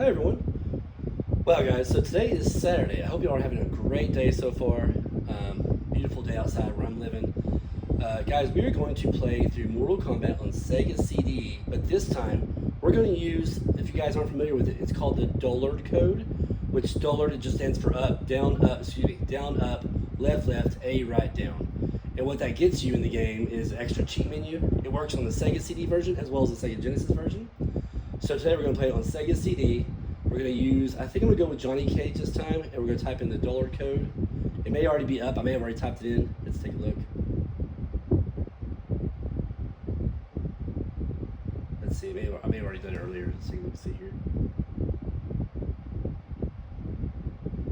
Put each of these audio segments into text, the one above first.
Hi everyone. Well guys, so today is Saturday. I hope you all are having a great day so far. Beautiful day outside where I'm living. Guys, we are going to play through Mortal Kombat on Sega CD, but this time we're going to use, if you guys aren't familiar with it, it's called the Dullard code, which Dullard, it just stands for up, down, down, up, left, left, A, right, down. And what that gets you in the game is an extra cheat menu. It works on the Sega CD version as well as the Sega Genesis version. So today we're going to play it on Sega CD. We're going to use, I think I'm going to go with Johnny Cage this time, and we're going to type in the Dullard code. It may already be up. I may have already typed it in. Let's take a look. Let's see. I may have already done it earlier. Let's see here.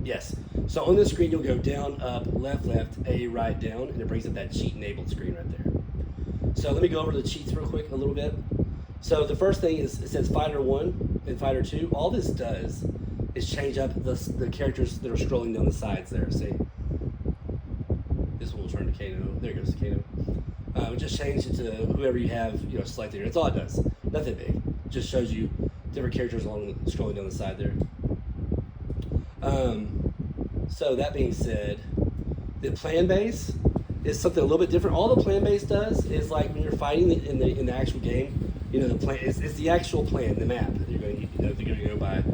Yes. So on this screen, you'll go down, up, left, left, A, right, down, and it brings up that cheat enabled screen right there. So let me go over the cheats real quick a little bit. So the first thing is, it says Fighter 1 and Fighter 2. All this does is change up the characters that are scrolling down the sides there. See? This one will turn to Kano. There goes Kano. Just change it to whoever you have, selected here. That's all it does. Nothing big. It just shows you different characters scrolling down the side there. So that being said, the plan base is something a little bit different. All the plan base does is like when you're fighting in the actual game, the plan is the actual plan, the map that you're going to go by.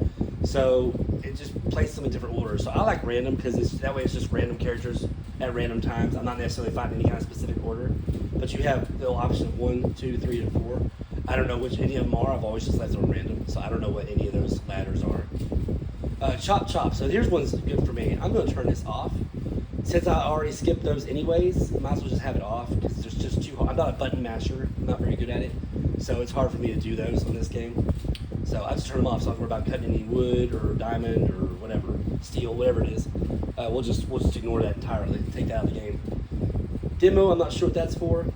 So it just places them in different orders. So I like random because that way it's just random characters at random times. I'm not necessarily fighting any kind of specific order, but you have the option of 1, 2, 3, and 4. I don't know which any of them are. I've always just left them random, so I don't know what any of those ladders are. Chop chop. So here's one's good for me. I'm going to turn this off. Since I already skipped those anyways, I might as well just have it off because there's just too hard. I'm not a button masher. I'm not very good at it. So it's hard for me to do those on this game. So I just turn them off so I don't worry about cutting any wood or diamond or whatever, steel, whatever it is. We'll just ignore that entirely, take that out of the game. Demo, I'm not sure what that's for.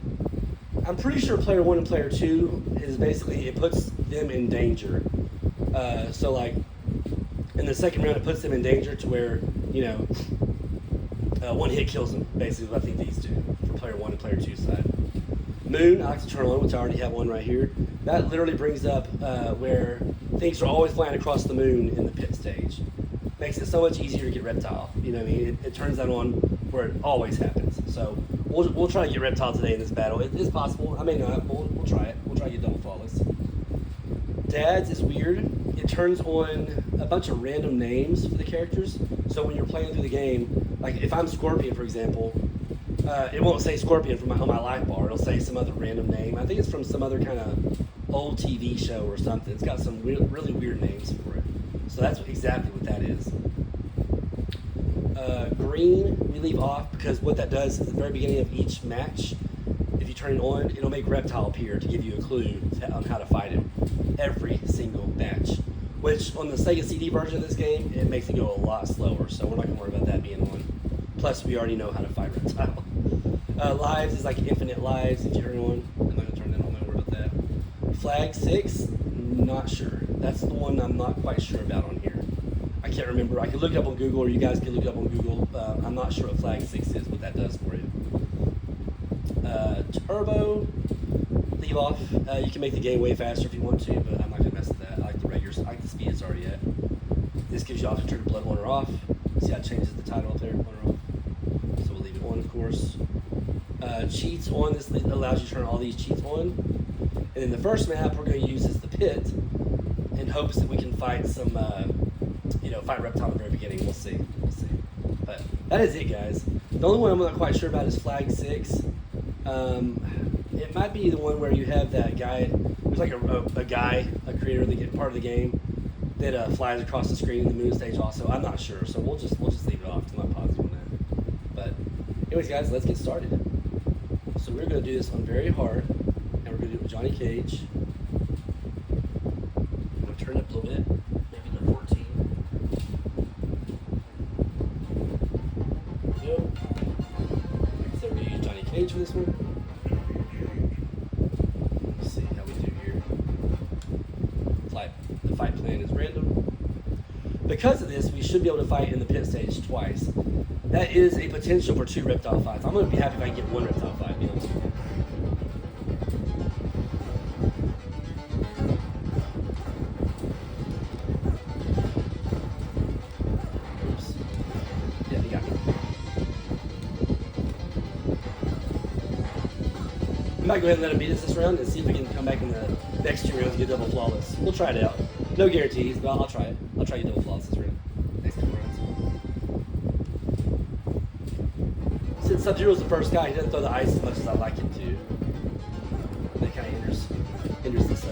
I'm pretty sure player 1 and player 2 is basically, it puts them in danger. So like, in the second round it puts them in danger to where, one hit kills them, basically what I think these do for player 1 and player 2 side. Moon, I like to turn on, which I already have one right here. That literally brings up where things are always flying across the moon in the pit stage. Makes it so much easier to get Reptile. You know what I mean? It turns that on where it always happens. So we'll try to get Reptile today in this battle. It is possible. I may not. We'll try it. We'll try to get double flawless. Dad's is weird. It turns on a bunch of random names for the characters. So when you're playing through the game, like if I'm Scorpion, for example, it won't say Scorpion on my life bar. It'll say some other random name. I think it's from some other kind of old TV show or something. It's got some really weird names for it. So that's exactly what that is. Green, we leave off because what that does is at the very beginning of each match, if you turn it on, it'll make Reptile appear to give you a clue on how to fight him every single match. Which on the Sega CD version of this game, it makes it go a lot slower. So we're not going to worry about that being on. Plus, we already know how to fight Reptile. Lives is like infinite lives if you turn it on. I'm not going to turn that on, don't worry about that. Flag 6, not sure. That's the one I'm not quite sure about on here. I can't remember. I can look it up on Google, or you guys can look it up on Google. I'm not sure what Flag 6 is, what that does for you. Turbo, leave off. You can make the game way faster if you want to, but I'm not going to mess with that. I like the regular, I like the speed it's already at. This gives you option to turn blood on or off. See how it changes the title up there, on or off. So we'll leave it on, of course. Cheats on, this allows you to turn all these cheats on. And then the first map we're going to use is the pit in hopes that we can fight some, fight Reptile at the very beginning. We'll see. But that is it, guys. The only one I'm not quite sure about is Flag 6. It might be the one where you have that guy, there's like a guy, a creator, part of the game that flies across the screen in the moon stage also. I'm not sure, so we'll just leave it off. I'm not positive on that. But anyways, guys, let's get started. So we're going to do this on very hard, and we're going to do it with Johnny Cage. I'm going to turn it up a little bit, maybe to 14. There we go. So we're going to use Johnny Cage for this one. Let's see how we do here. The fight plan is random. Because of this, we should be able to fight in the pit stage twice. That is a potential for 2 Reptile fights. I'm going to be happy if I can get 1 Reptile fight, to be honest with you. might go ahead and let him beat us this round and see if we can come back in the next 2 rounds and get double flawless. We'll try it out. No guarantees, but I'll try it. I'll try to get double flawless this round. Next 2 rounds. Since Sub-Zero's the first guy, he doesn't throw the ice as much as I like him to. That kind of hinders this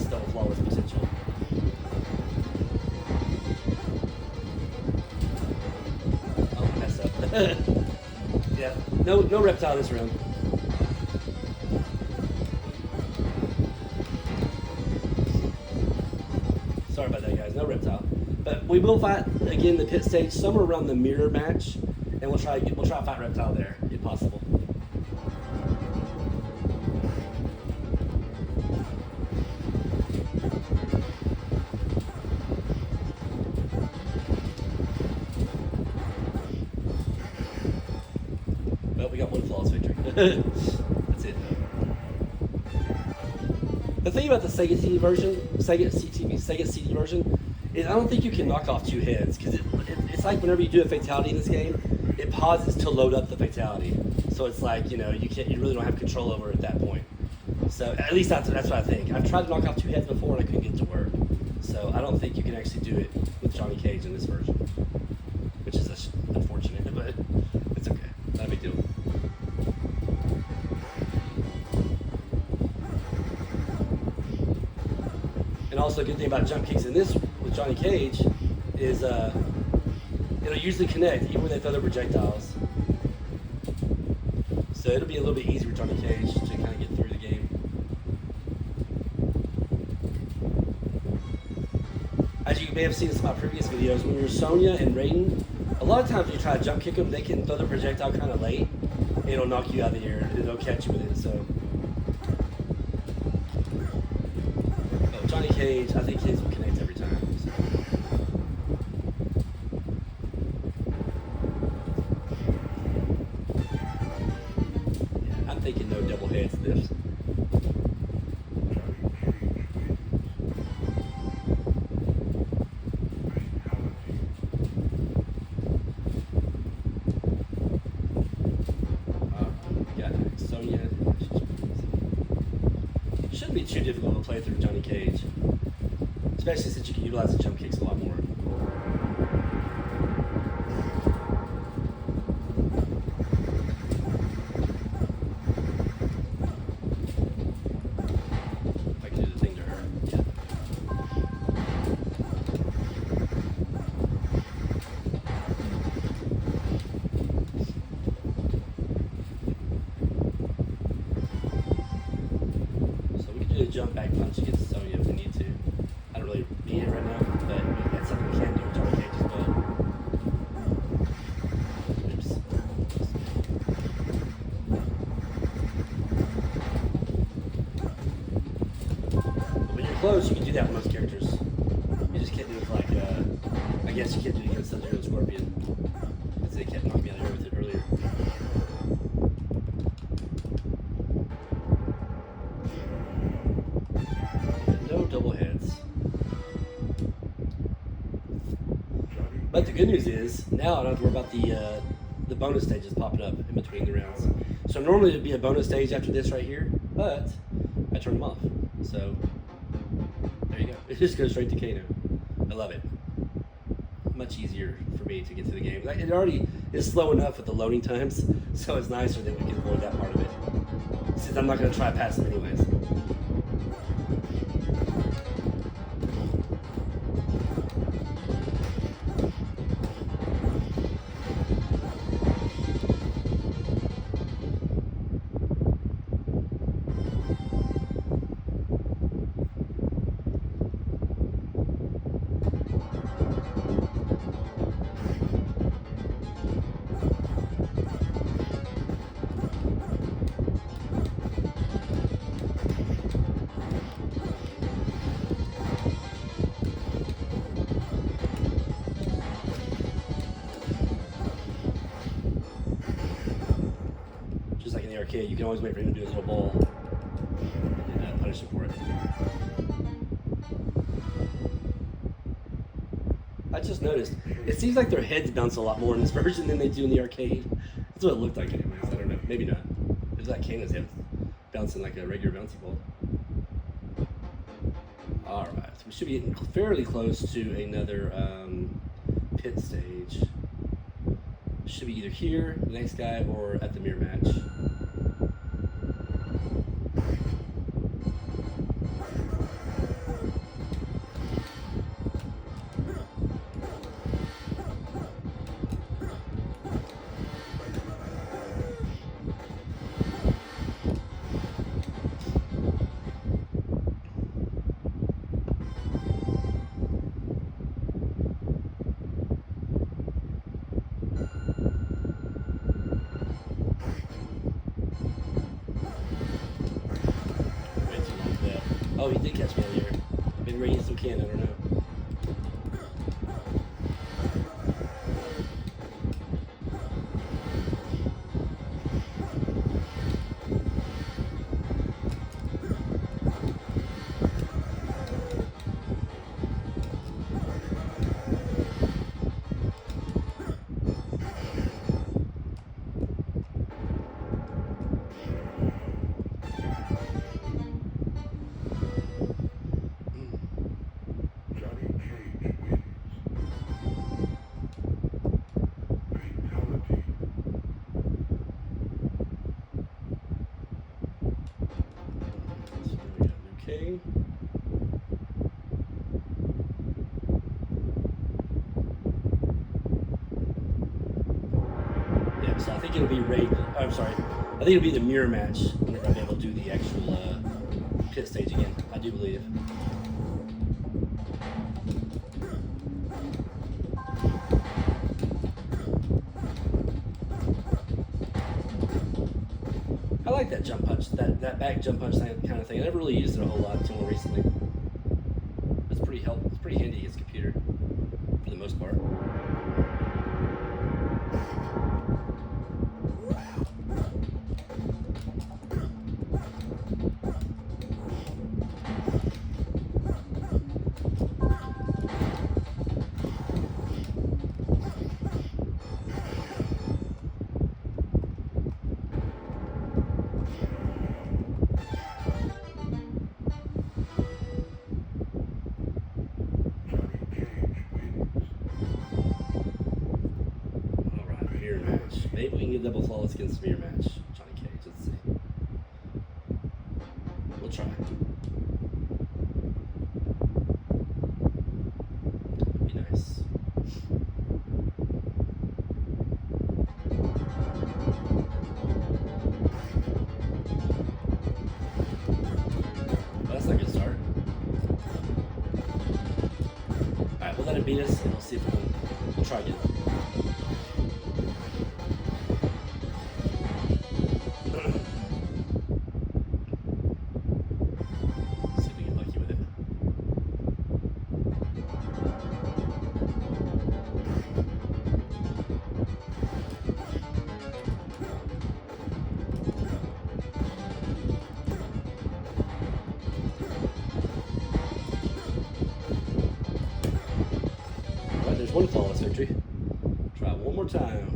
double flawless potential. Oh, mess up. Yeah, no reptile this round. Sorry about that, guys. No reptile. But we will fight again the pit stage somewhere around the mirror match, and we'll try to fight reptile there if possible. Well, we got 1 flawless victory. That's it. The thing about the Sega CD version, Sega CD version, is I don't think you can knock off 2 heads, because it's like whenever you do a fatality in this game, it pauses to load up the fatality. So it's like, you really don't have control over it at that point. So at least that's what I think. I've tried to knock off 2 heads before and I couldn't get it to work. So I don't think you can actually do it with Johnny Cage in this version, which is unfortunate, but it's okay. Not a big deal. And also, a good thing about jump kicks in this with Johnny Cage is it'll usually connect even when they throw their projectiles. So it'll be a little bit easier with Johnny Cage to kind of get through the game. As you may have seen in some of my previous videos, when you're Sonya and Raiden, a lot of times when you try to jump kick them, they can throw their projectile kind of late, and it'll knock you out of the air, and it'll catch you with it. So Johnny Cage, I think his will connect every time. So. Yeah, I'm thinking no double heads this. Yeah, Sonya. Shouldn't be too difficult to play through Johnny Cage, especially since you can utilize the jump kicks a lot more. If I can do the thing to her. Yeah. So we can do a jump back punch against Sonya if we need to. I don't really need it right now, but that's something we can do with Johnny Cage as well. Oops. But when you're close, you can do that with most characters. You just can't do it with, like, I guess you can't do it against Sub-Zero and Scorpion, because they kept knocking me out of here with it earlier. No double heads. But the good news is, now I don't have to worry about the bonus stages popping up in between the rounds. So normally it'd be a bonus stage after this right here, but I turned them off. So there you go. It just goes straight to Kano. I love it. Much easier for me to get through the game. Like, it already is slow enough with the loading times, so it's nicer that we can avoid that part of it, since I'm not going to try past it anyways. Arcade, you can always wait for him to do his little ball and punish him for it. I just noticed, it seems like their heads bounce a lot more in this version than they do in the arcade. That's what it looked like anyways. I don't know. Maybe not. There's that canon's head bouncing like a regular bouncy ball. Alright, so we should be getting fairly close to another pit stage. Should be either here, the next guy, or at the mirror match. Oh, he did catch me earlier. Maybe Ray still can, I don't know. Okay. Yeah, so I think it'll be I'm sorry. I think it'll be the mirror match whenever I'm able to do the actual pit stage again. I do believe. I like that jump punch, that back jump punch kind of thing. I never really used it a whole lot until more recently. It's pretty helpful. It's pretty handy against computer for the most part. Maybe we can get double flawless against the mirror match. Johnny Cage, let's see. We'll try. That'd be nice. Well, that's not a good start. Alright, we'll let him beat us and we'll see if we'll try again. There's one flawless victory. Try one more time.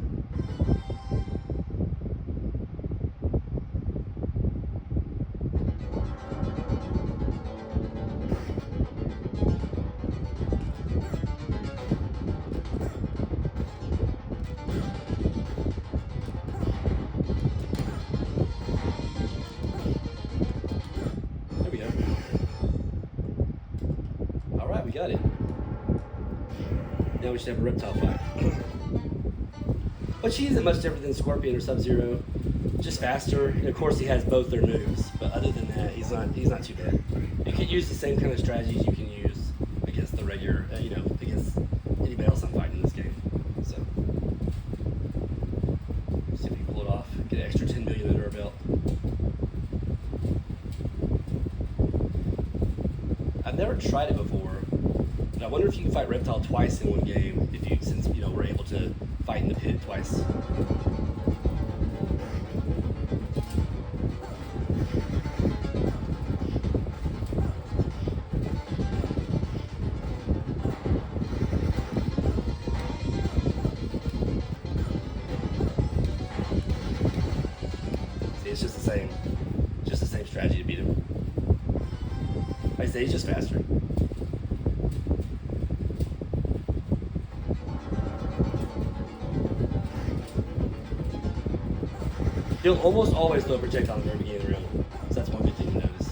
There we go. All right, we got it. Now we should have a Reptile fight. But she isn't much different than Scorpion or Sub-Zero, just faster. And of course, he has both their moves. But other than that, he's not too bad. You can use the same kind of strategies you can use against the regular, against anybody else I'm fighting in this game. So, see if we can pull it off. Get an extra 10 million under our belt. I've never tried it before. I wonder if you can fight Reptile twice in one game, since we're able to fight in the pit twice. I say he's just faster. He'll almost always throw a projectile in the very beginning of the round. So that's one good thing to notice.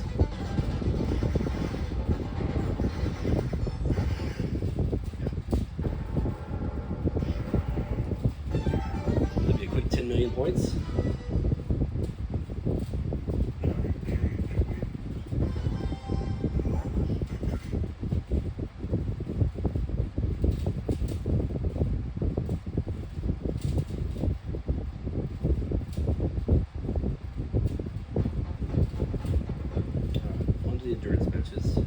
That'll be a quick 10 million points. The endurance matches.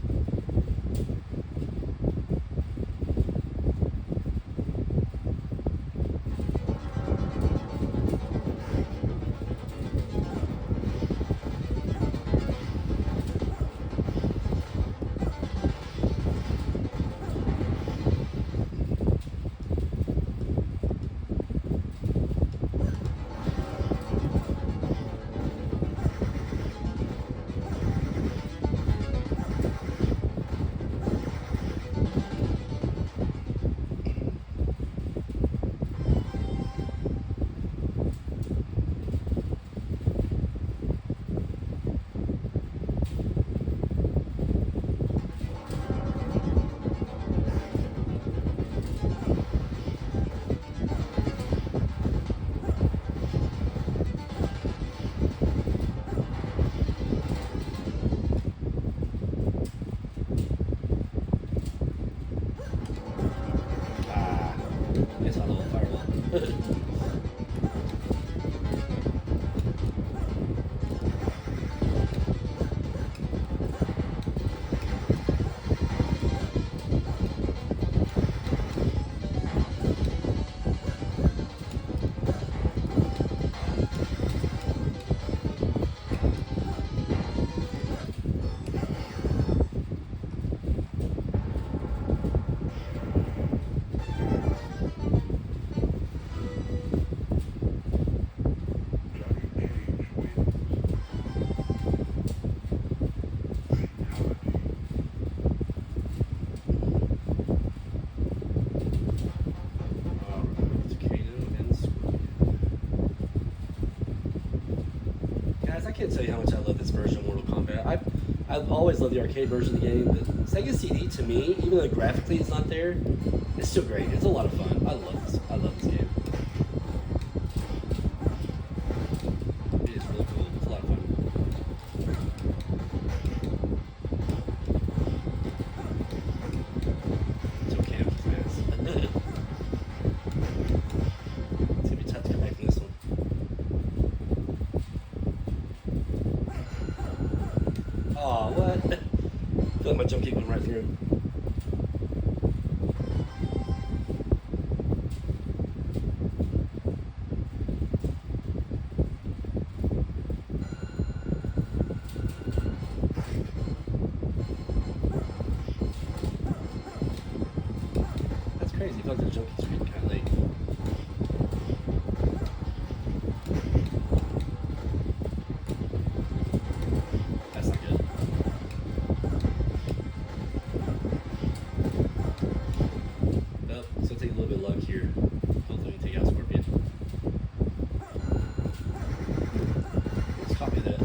I can't tell you how much I love this version of Mortal Kombat. I've always loved the arcade version of the game, but Sega CD to me, even though graphically it's not there, it's still great. It's a lot of fun. I love this. I love this game. It is really cool. It's a lot of fun. So camp is nice. It's gonna be tough to come back from this one. Aw, what? I feel like my jump kick went right through. That's crazy. I feel like the jump kick's kind of late. That's not good. Well, it's gonna take a little bit of luck here. Hopefully we can take out Scorpion. Let's copy that.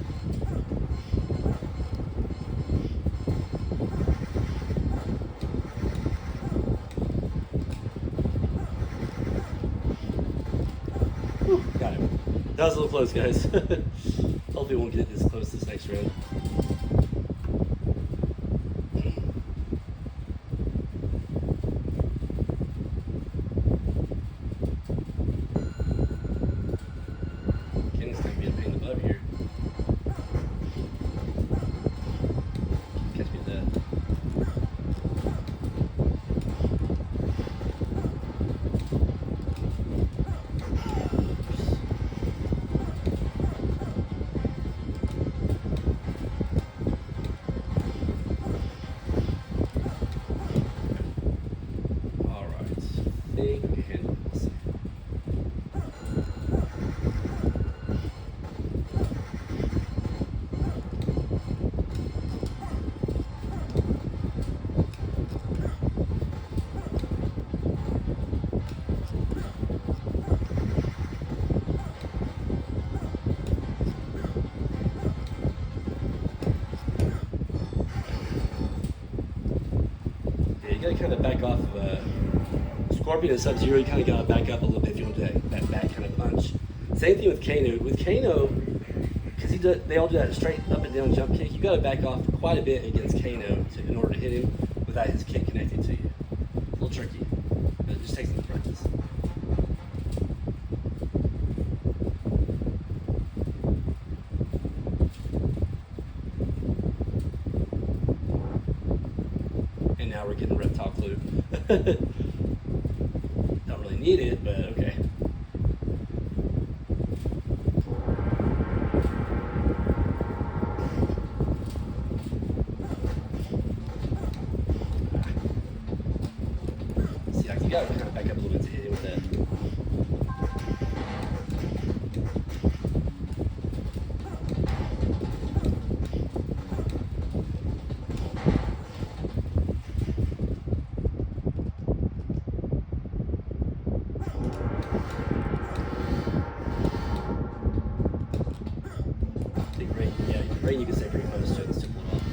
Whew, got him. That was a little close, guys. Hopefully we won't get it this close this next round. Kenny's gonna be a pain in the butt here. Catch me with that. you gotta kind of back off of Scorpion and Sub-Zero. You kind of gotta back up a little bit if you want that back kind of punch. Same thing with Kano. With Kano, because they all do that straight up and down jump kick, you gotta back off quite a bit against Kano in order to hit him without his kick connecting to you. A little tricky, but it just takes some practice. And now we're getting Reptile clue. Don't really need it, but okay. See, like, you gotta kind of back up a little bit to hit it with that. Rain, you can stay pretty close to it and still pull it off.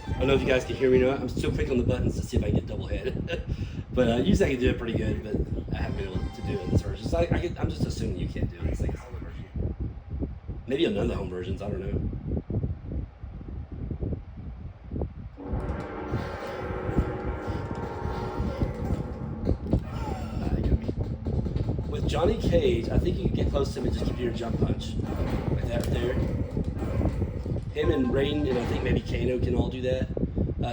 I don't know if you guys can hear me or not. I'm still clicking on the buttons to see if I can get double head. But usually I can do it pretty good, but I haven't been able to do it in this version. So I'm just assuming you can't do it. It's like a home version. Maybe on none of the home versions. I don't know. With Johnny Cage, I think you can get close to him and just give you your jump punch. Like that right there. Him and Raiden and I think maybe Kano can all do that.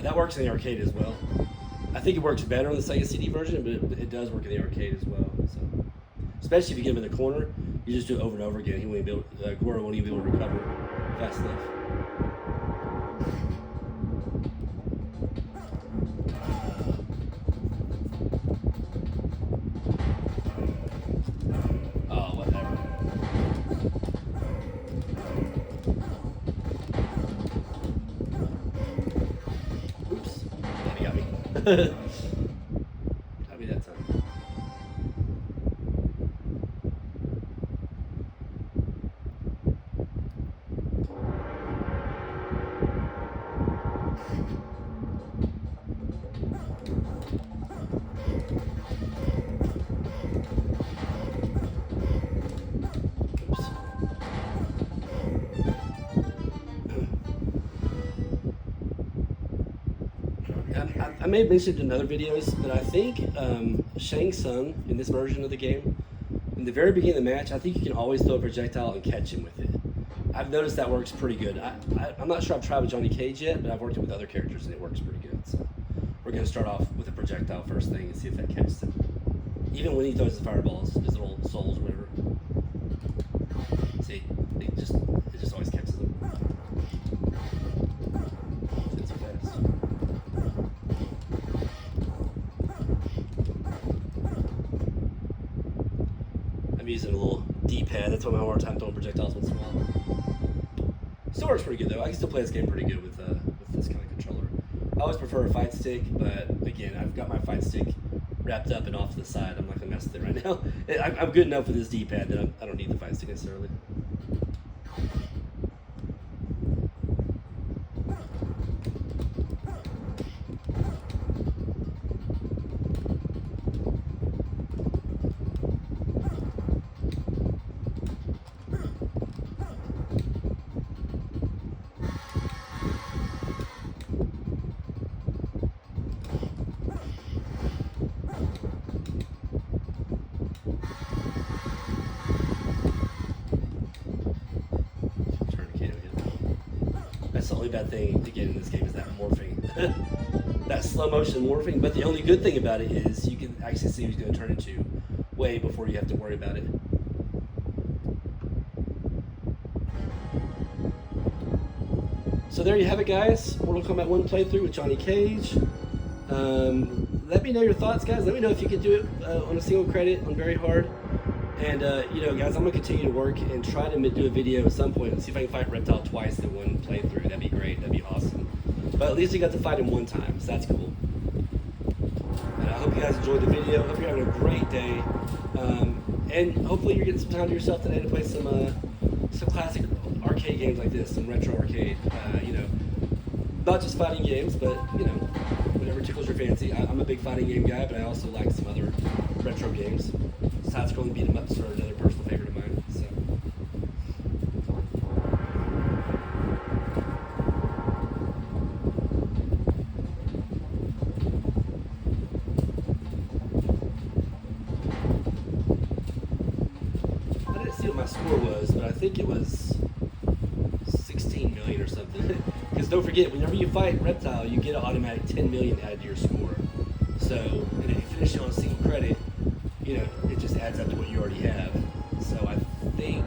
That works in the arcade as well. I think it works better on the Sega CD version, but it does work in the arcade as well. So, especially if you get him in the corner, you just do it over and over again. He won't be able, Goro won't even be able to recover fast enough. Oh, whatever. Oops. Yeah, he got me. Got me that time. I may have mentioned in other videos, but I think Shang Tsung in this version of the game, in the very beginning of the match, I think you can always throw a projectile and catch him with it. I've noticed that works pretty good. I'm not sure I've tried with Johnny Cage yet, but I've worked it with other characters and it works pretty good. So we're going to start off with a projectile first thing and see if that catches him. Even when he throws the fireballs, his little souls or whatever. See, it just always catches them. It's so fast. I'm using a little D-pad. That's why I'm having a hard time throwing projectiles once in a while. Still works pretty good though. I can still play this game pretty good with this kind of controller. I always prefer a fight stick, but again, I've got my fight stick wrapped up and off to the side. I'm not gonna mess with it right now. I'm good enough with this D-pad that I don't need the fight stick necessarily. bad thing to get in this game is that morphing. That slow motion morphing, but the only good thing about it is you can actually see what he's going to turn into way before you have to worry about it. So there you have it, guys. Mortal Kombat 1 playthrough with Johnny Cage. Let me know your thoughts, guys. Let me know if you could do it on a single credit on very hard. And, you know, guys, I'm going to continue to work and try to do a video at some point and see if I can fight Reptile twice in one playthrough. That'd be great. That'd be awesome. But at least we got to fight him one time, so that's cool. And I hope you guys enjoyed the video. Hope you're having a great day. And hopefully you're getting some time to yourself today to play some classic arcade games like this, some retro arcade. You know, not just fighting games, but, you know, whatever tickles your fancy. I'm a big fighting game guy, but I also like some other retro games. Side-scrolling beat-em-ups are another personal favorite of mine. So. I didn't see what my score was, but I think it was 16 million or something. Because don't forget, whenever you fight Reptile, you get an automatic 10 million added to your score. So, and if you finish it on a single credit, you know, it just adds up to what you already have. So I think,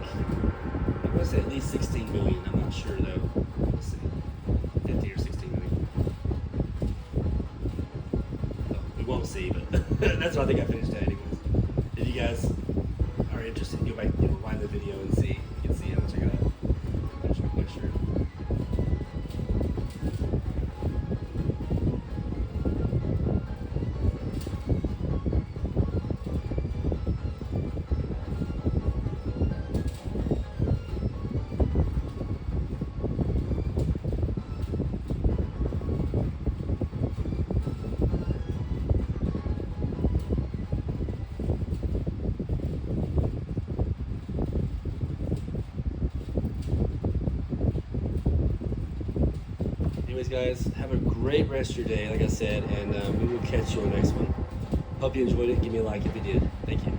I'm going to say at least 16 million. I'm not sure though. Let's see. 50 or 16 million. Oh, we won't see, but that's what I think I finished at anyways. If you guys are interested, go back and rewind the video and see. You can see how much I got. I'm not quite sure. Anyways, guys, have a great rest of your day, like I said, and we will catch you on the next one. Hope you enjoyed it. Give me a like if you did. Thank you.